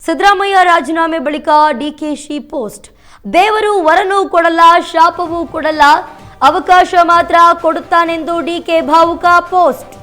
ಸಿದ್ದರಾಮಯ್ಯ ರಾಜೀನಾಮೆ ಬಳಿಕ ಡಿಕೆಶಿ ಪೋಸ್ಟ್. ದೇವರು ವರನೂ ಕೊಡಲ್ಲ, ಶಾಪವೂ ಕೊಡಲ್ಲ, ಅವಕಾಶ ಮಾತ್ರ ಕೊಡುತ್ತಾನೆಂದು ಡಿಕೆ ಭಾವುಕ ಪೋಸ್ಟ್.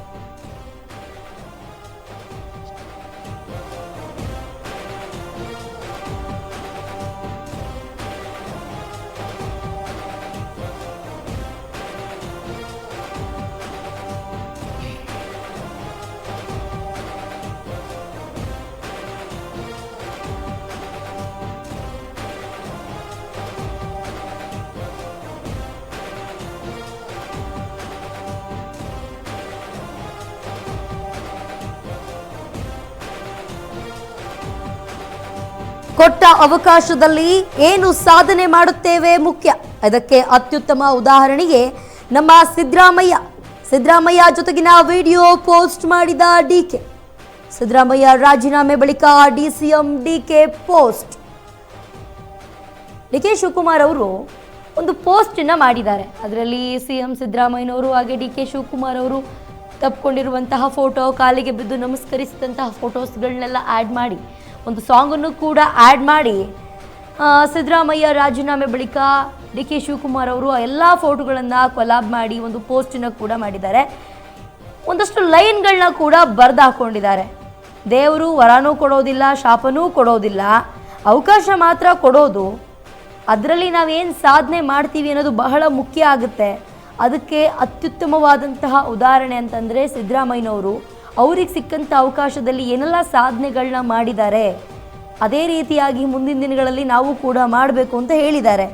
ಕೊಟ್ಟ ಅವಕಾಶದಲ್ಲಿ ಏನು ಸಾಧನೆ ಮಾಡುತ್ತೇವೆ ಮುಖ್ಯ. ಅದಕ್ಕೆ ಅತ್ಯುತ್ತಮ ಉದಾಹರಣೆಗೆ ನಮ್ಮ ಸಿದ್ದರಾಮಯ್ಯ ಜೊತೆಗಿನ ವಿಡಿಯೋ ಪೋಸ್ಟ್ ಮಾಡಿದ ಡಿಕೆ. ಸಿದ್ದರಾಮಯ್ಯ ರಾಜೀನಾಮೆ ಬಳಿಕ ಡಿಸಿಎಂ ಡಿಕೆ ಪೋಸ್ಟ್. ಡಿಕೆ ಶಿವಕುಮಾರ್ ಅವರು ಒಂದು ಪೋಸ್ಟ್ ಅನ್ನ ಮಾಡಿದ್ದಾರೆ. ಅದರಲ್ಲಿ ಸಿಎಂ ಸಿದ್ದರಾಮಯ್ಯನವರು ಹಾಗೆ ಡಿಕೆ ಶಿವಕುಮಾರ್ ಅವರು ತಪ್ಪಿಕೊಂಡಿರುವಂತಹ ಫೋಟೋ, ಕಾಲಿಗೆ ಬಿದ್ದು ನಮಸ್ಕರಿಸಿದಂತಹ ಫೋಟೋಸ್ಗಳನ್ನೆಲ್ಲ ಆ್ಯಡ್ ಮಾಡಿ, ಒಂದು ಸಾಂಗನ್ನು ಕೂಡ ಆ್ಯಡ್ ಮಾಡಿ ಸಿದ್ದರಾಮಯ್ಯ ರಾಜೀನಾಮೆ ಬಳಿಕ ಡಿಕೆ ಶಿವಕುಮಾರ್ ಅವರು ಎಲ್ಲ ಫೋಟೋಗಳನ್ನು ಕೊಲಾಬ್ ಮಾಡಿ ಒಂದು ಪೋಸ್ಟನ್ನು ಕೂಡ ಮಾಡಿದ್ದಾರೆ. ಒಂದಷ್ಟು ಲೈನ್ಗಳನ್ನ ಕೂಡ ಬರೆದು ಹಾಕ್ಕೊಂಡಿದ್ದಾರೆ. ದೇವರು ವರನೂ ಕೊಡೋದಿಲ್ಲ, ಶಾಪನೂ ಕೊಡೋದಿಲ್ಲ, ಅವಕಾಶ ಮಾತ್ರ ಕೊಡೋದು. ಅದರಲ್ಲಿ ನಾವೇನು ಸಾಧನೆ ಮಾಡ್ತೀವಿ ಅನ್ನೋದು ಬಹಳ ಮುಖ್ಯ ಆಗುತ್ತೆ. ಅದಕ್ಕೆ ಅತ್ಯುತ್ತಮವಾದಂತಹ ಉದಾಹರಣೆ ಅಂತಂದರೆ ಸಿದ್ದರಾಮಯ್ಯನವರು. ಅವ್ರಿಗೆ ಸಿಕ್ಕಂಥ ಅವಕಾಶದಲ್ಲಿ ಏನೆಲ್ಲ ಸಾಧನೆಗಳನ್ನ ಮಾಡಿದ್ದಾರೆ, ಅದೇ ರೀತಿಯಾಗಿ ಮುಂದಿನ ದಿನಗಳಲ್ಲಿ ನಾವು ಕೂಡ ಮಾಡಬೇಕು ಅಂತ ಹೇಳಿದ್ದಾರೆ.